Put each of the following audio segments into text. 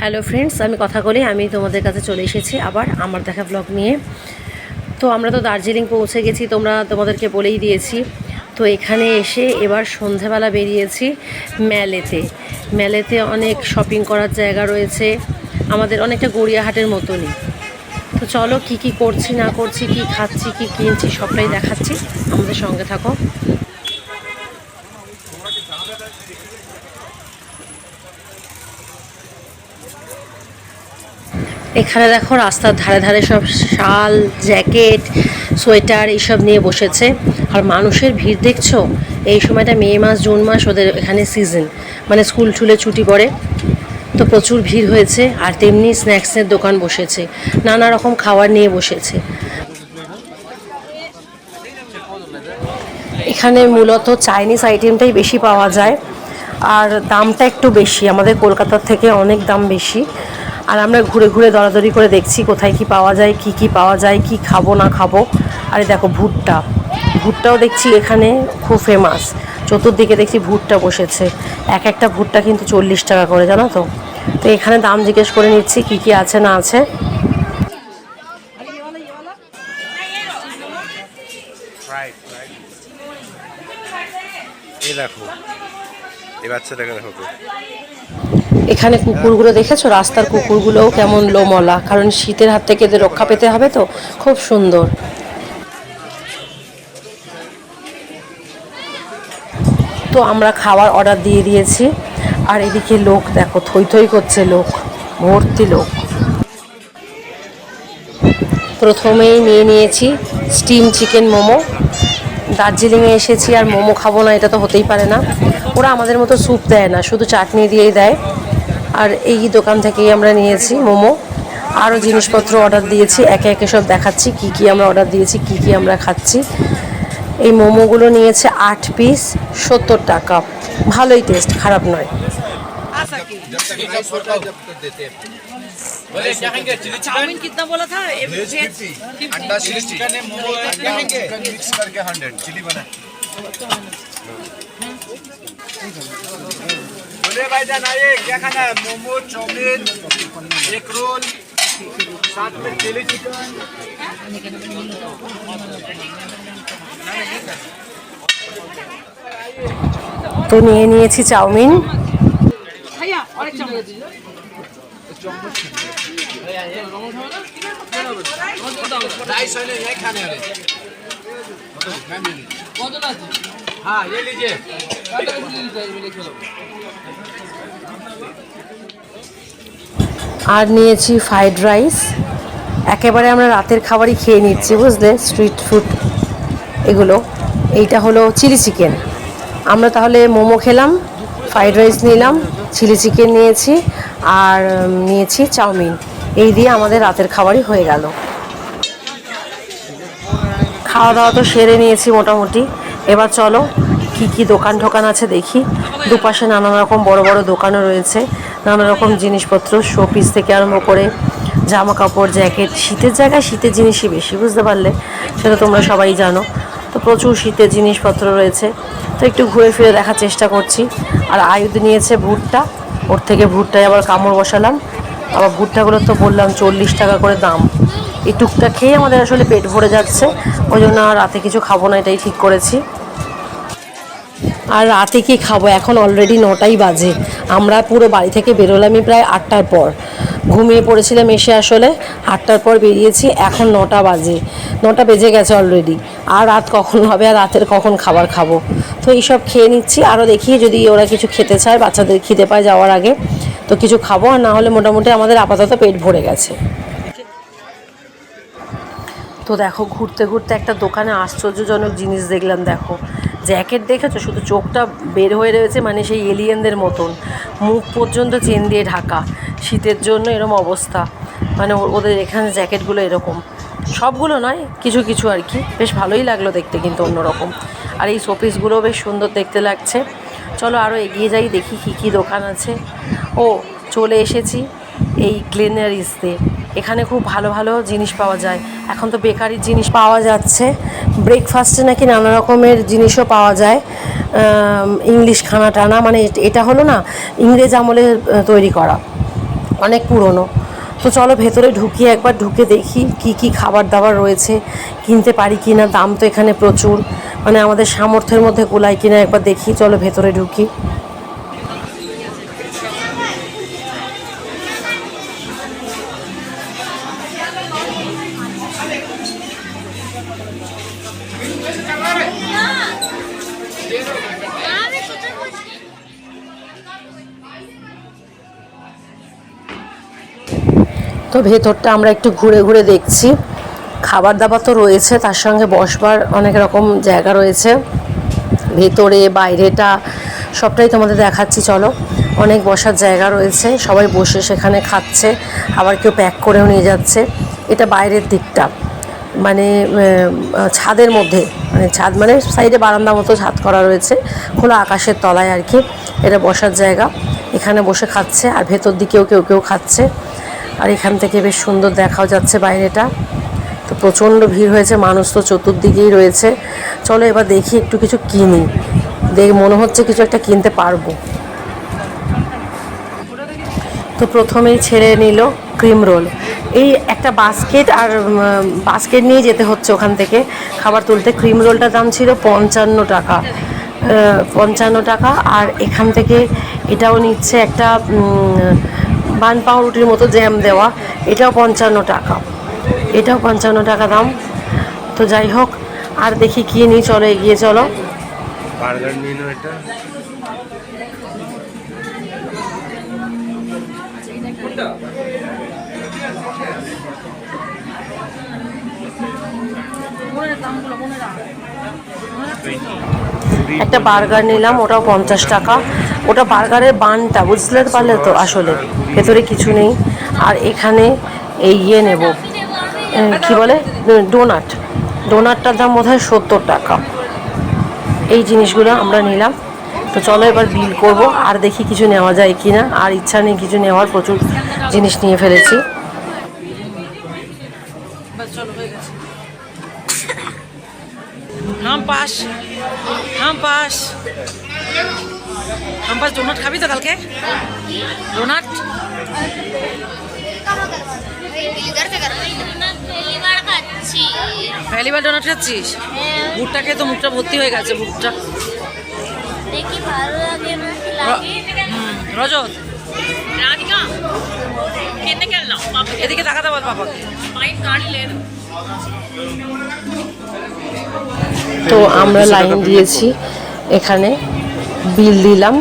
Hello friends, আমি কথা বলি আমি তোমাদের কাছে চলে এসেছি আবার আমার দেখা ব্লগ নিয়ে। তো আমরা তো দার্জিলিং পৌঁছে গেছি, তোমাদেরকে বলেই দিয়েছি। তো এখানে এসে এবার সন্ধেবেলা বেরিয়েছি মেলেতে অনেক শপিং করার জায়গা রয়েছে, আমাদের অনেকটা গড়িয়াহাটের মতনই। তো চলো কি কি করছি না করছি, কি খাচ্ছি কি কিনছি সবটাই দেখাচ্ছি, আমাদের সঙ্গে থাকো। এখানে দেখো রাস্তার ধারে ধারে সব শাল, জ্যাকেট, সোয়েটার এইসব নিয়ে বসেছে। আর মানুষের ভিড় দেখছো, এই সময়টা মে মাস জুন মাস ওদের এখানে সিজন, মানে স্কুল টুলে ছুটি পড়ে, তো প্রচুর ভিড় হয়েছে। আর তেমনি স্ন্যাক্সের দোকান বসেছে, নানা রকম খাবার নিয়ে বসেছে। এখানে মূলত চাইনিজ আইটেমটাই বেশি পাওয়া যায়, আর দামটা একটু বেশি, আমাদের কলকাতার থেকে অনেক দাম বেশি। আর আমরা ঘুরে ঘুরে দরাদরি করে দেখছি কোথায় কি পাওয়া যায়, কি পাওয়া যায়, কি খাবো না খাবো। আরে দেখো ভুট্টাও দেখছি এখানে খুব ফেমাস, চতুর্দিকে দেখছি ভুট্টা বসেছে। একটা ভুট্টা কিন্তু 40 টাকা করে, জানো তো। তো এখানে দাম জিজ্ঞেস করে নিচ্ছি কি আছে না আছে। এখানে কুকুরগুলো দেখেছো, রাস্তার কুকুরগুলোও কেমন লোমলা, কারণ শীতের হাত থেকে এদের রক্ষা পেতে হবে, তো খুব সুন্দর। তো আমরা খাবার অর্ডার দিয়ে দিয়েছি, আর এদিকে লোক দেখো থই থই করছে, লোক ভর্তি লোক। প্রথমেই নিয়ে নিয়েছি স্টিম চিকেন মোমো। দার্জিলিংয়ে এসেছি আর মোমো খাবো না, এটা তো হতেই পারে না। ওরা আমাদের মতো স্যুপ দেয় না, শুধু চাটনি দিয়েই দেয়। আর এই দোকান থেকেই আমরা নিয়েছি মোমো। আরও জিনিসপত্র অর্ডার দিয়েছি, একে একে সব দেখাচ্ছি কি আমরা অর্ডার দিয়েছি, কি আমরা খাচ্ছি। এই মোমোগুলো নিয়েছে 8 পিস, 70 টাকা। ভালোই টেস্ট, খারাপ নয়। चाउमीन कितना बोला था? अंडा चिली चिकन है, मोमो अंडा चिकन मिक्स करके 100 चिली बना। बोले भाईजान आइए, क्या खाना है? मोमो, चाउमीन, एक रोल, साथ में चिली चिकन। তো নিয়ে নিয়েছি চাউমিন। भैया और एक चम्मच हाँ ये लीजिए। আর নিয়েছি ফ্রাইড রাইস। একেবারে আমরা রাতের খাবারই খেয়ে নিচ্ছি, বুঝলে, স্ট্রিট ফুড এগুলো। এইটা হলো চিলি চিকেন। আমরা তাহলে মোমো খেলাম, ফ্রাইড রাইস নিলাম, চিলি চিকেন নিয়েছি, আর নিয়েছি চাউমিন। এই দিয়ে আমাদের রাতের খাবারই হয়ে গেল। খাওয়া দাওয়া তো সেরে নিয়েছি মোটামুটি। এবার চলো কি দোকান ঠোকান আছে দেখি। দুপাশে নানান রকম বড় বড় দোকানও রয়েছে, নানা রকম জিনিসপত্র, শোপিস থেকে আরম্ভ করে জামা কাপড়, জ্যাকেট। শীতের জায়গায় শীতের জিনিসই বেশি, বুঝতে পারলে, সেটা তোমরা সবাই জানো। তো প্রচুর শীতের জিনিসপত্র রয়েছে, তো একটু ঘুরে ফিরে দেখার চেষ্টা করছি। আর আয়ুধ নিয়েছে ভুট্টা, ওর থেকে ভুট্টায় আবার কামড় বসালাম। আবার ভুট্টাগুলো তো বললাম 40 টাকা করে দাম। এই টুকটা খেয়ে আমাদের আসলে পেট ভরে যাচ্ছে, ওই জন্য আর রাতে কিছু খাবো না, এটাই ঠিক করেছি। আর রাতে কি খাবো, এখন অলরেডি 9টাই বাজে। আমরা পুরো বাড়ি থেকে বেরোলামই প্রায় 8টার পর, ঘুমিয়ে পড়েছিলাম এসে, আসলে 8টার পর বেরিয়েছি, এখন 9টা বাজে, 9টা বেজে গেছে অলরেডি। আর রাত কখন হবে, আর রাতের কখন খাবার খাবো। তো এইসব খেয়ে নিচ্ছি, আরও দেখি যদি ওরা কিছু খেতে চায়, বাচ্চাদের খিদে পায় যাওয়ার আগে, তো কিছু খাবো। আর না হলে মোটামুটি আমাদের আপাতত পেট ভরে গেছে। তো দেখো ঘুরতে ঘুরতে একটা দোকানে আশ্চর্যজনক জিনিস দেখলাম। দেখো জ্যাকেট দেখেছো, শুধু চোখটা বের হয়ে রয়েছে, মানে সেই এলিয়েনদের মতন, মুখ পর্যন্ত চেন দিয়ে ঢাকা। শীতের জন্য এরকম অবস্থা, মানে ওদের এখানে জ্যাকেটগুলো এরকম, সবগুলো নয়, কিছু কিছু আর কি। বেশ ভালোই লাগলো দেখতে, কিন্তু অন্যরকম। আর এই শোপিসগুলোও বেশ সুন্দর দেখতে লাগছে। চলো আরও এগিয়ে যাই, দেখি কি দোকান আছে। ও চলে এসেছি এই গ্লেনারিসতে। এখানে খুব ভালো ভালো জিনিস পাওয়া যায়, এখন তো বেকারির জিনিস পাওয়া যাচ্ছে। ব্রেকফাস্টে নাকি নানা রকমের জিনিসও পাওয়া যায়, ইংলিশ খানা টানা, মানে এটা হলো না ইংরেজ আমলে তৈরি করা। অনেক পুরনো। তো চলো ভেতরে ঢুকি, একবার ঢুকে দেখি কি কি খাবার দাবার রয়েছে, কিনতে পারি কি না। দাম তো এখানে প্রচুর, মানে আমাদের সামর্থ্যের মধ্যে কুলায় কিনা একবার দেখি। চলো ভেতরে ঢুকি। তো ভেতরটা আমরা একটু ঘুরে ঘুরে দেখছি। খাবার দাবার তো রয়েছে, তার সঙ্গে বসবার অনেক রকম জায়গা রয়েছে। ভেতরে বাইরেটা সবটাই তোমাদের দেখাচ্ছি। চলো, অনেক বসার জায়গা রয়েছে, সবাই বসে সেখানে খাচ্ছে, আবার কেউ প্যাক করেও নিয়ে যাচ্ছে। এটা বাইরের দিকটা, মানে ছাদের মধ্যে, মানে ছাদ মানে সাইডে বারান্দা মতো ছাদ করা রয়েছে, খোলা আকাশের তলায় আর কি। এটা বসার জায়গা, এখানে বসে খাচ্ছে, আর ভেতর দিকেও কেউ কেউ খাচ্ছে। আর এখান থেকে বেশ সুন্দর দেখাও যাচ্ছে বাইরেটা। তো প্রচণ্ড ভিড় হয়েছে, মানুষ তো চতুর্দিকেই রয়েছে। চলো এবার দেখি একটু কিছু কিনি, মনে হচ্ছে কিছু একটা কিনতে পারবো। তো প্রথমেই ছেড়ে নিল ক্রিম রোল। এই একটা বাস্কেট, আর বাস্কেট নিয়ে যেতে হচ্ছে ওখান থেকে খাবার তুলতে। ক্রিম রোলটার দাম ছিল 55 টাকা, 55 টাকা। আর এখান থেকে এটাও নিচ্ছে একটা বান পাউরুটির মতো জ্যাম দেওয়া, এটাও 55 টাকা, এটাও 55 টাকা দাম। তো যাই হোক, আর দেখি কী নিই, চলো এগিয়ে চলো। বার্গার নিন এটা। একটা বার্গার নিলাম, ওটাও 50 টাকা। ওটা বার্গারের বানটা, বুঝতে পারলে তো, আসলে ভেতরে কিছু নেই। আর এখানে এই ইয়ে নেব, কি বলে, ডোনাট। ডোনাটটার দাম বোধ হয় 70 টাকা। এই জিনিসগুলো আমরা নিলাম। তো চলো এবার বিল করব, আর দেখি কিছু নেওয়া যায় কি না। আর ইচ্ছা নেই কিছু নেওয়ার, প্রচুর জিনিস নিয়ে ফেলেছি। हम पास डोनाट खाबी तो কালকে ডোনাট पहली बार डोनाट খাচ্ছিস? বুটটাকে তো মুখটা ভর্তি হয়ে গেছে, বুটটা দেখি ভালো লাগে না কি লাগে। রজত রাধিকা কিনে কেন নাও, এদিকে তাকাতে বল বাবাকে। মাইন্ড গাড়ি লে। তো আমরা লাইন দিয়েছি, এখানে বিল দিলাম,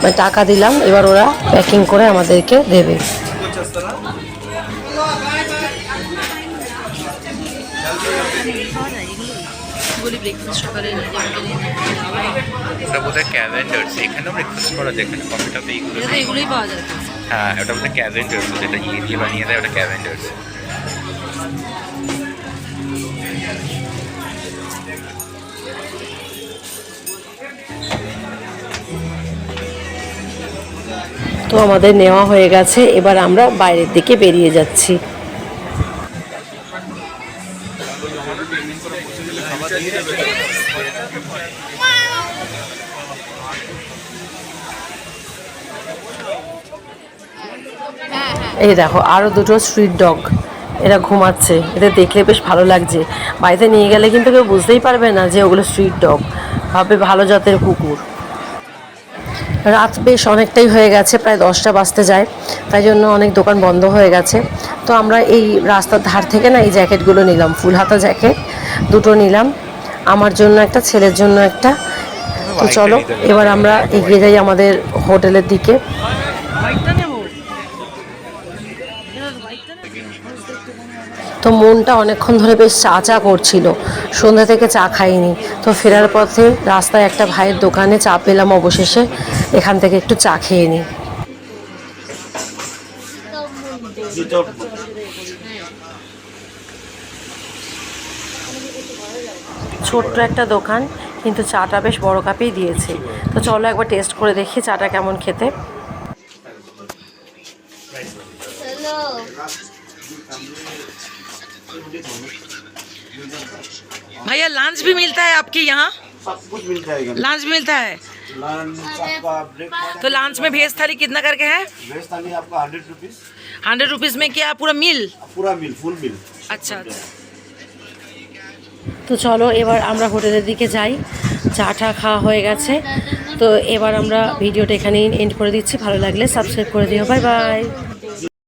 মানে টাকা দিলাম। এবার ওরা প্যাকিং করে আমাদেরকে দেবে। ওটা বোধহয় ক্যাভেন্ডার্স, এখানেও ব্রেকফাস্ট করা যায়, এখানে কফিটাতে এগুলোই পাওয়া যায়। হ্যাঁ, ওটা বোধহয় ক্যাভেন্ডার্স, যেটা ইয়ে দিয়ে বানিয়ে দেয়, ওটা ক্যাভেন্ডার্স। তো আমাদের নেওয়া হয়ে গেছে, এবার আমরা বাইরের দিকে বেরিয়ে যাচ্ছি। এই দেখো আরও দুটো স্ট্রিট ডগ, এরা ঘুমাচ্ছে। এদের দেখলে বেশ ভালো লাগছে। বাড়িতে নিয়ে গেলে কিন্তু কেউ বুঝতেই পারবে না যে ওগুলো স্ট্রিট ডগ, ভাবে ভালো জাতের কুকুর। রাত বেশ অনেকটাই হয়ে গেছে, প্রায় 10টা বাজতে যায়, তাই জন্য অনেক দোকান বন্ধ হয়ে গেছে। তো আমরা এই রাস্তার ধার থেকে না এই জ্যাকেটগুলো নিলাম, ফুল হাতা জ্যাকেট দুটো নিলাম, আমার জন্য একটা, ছেলের জন্য একটা। তো চলো এবার আমরা এগিয়ে যাই আমাদের হোটেলের দিকে। তো মনটা অনেকক্ষণ ধরে বেশ চা চা করছিল, সন্ধ্যা থেকে চা খাইনি। তো ফেরার পথে রাস্তায় একটা ভাইয়ের দোকানে চা পেলাম অবশেষে, এখান থেকে একটু চা খেয়ে নিই। ছোট্ট একটা দোকান, কিন্তু চাটা বেশ বড় কাপেই দিয়েছে। তো চলো একবার টেস্ট করে দেখি চাটা কেমন খেতে। भैया लंच भी मिलता है आपके यहाँ? सब कुछ मिलता है। लंच भी मिलता है। लंच आपका ब्रेकफास्ट तो लंच में भेज थाली कितना करके है? वेज थाली आपका 100 रुपीज 100 रुपीज़ में क्या पूरा मील? पूरा मील फुल मील। अच्छा अच्छा। তো চলো এবার আমরা হোটেলের দিকে যাই। চা টা খাওয়া হয়ে গেছে, তো এবার আমরা ভিডিওটা এখানেই এন্ড করে দিচ্ছি। ভালো লাগলে সাবস্ক্রাইব করে দিও। Bye bye.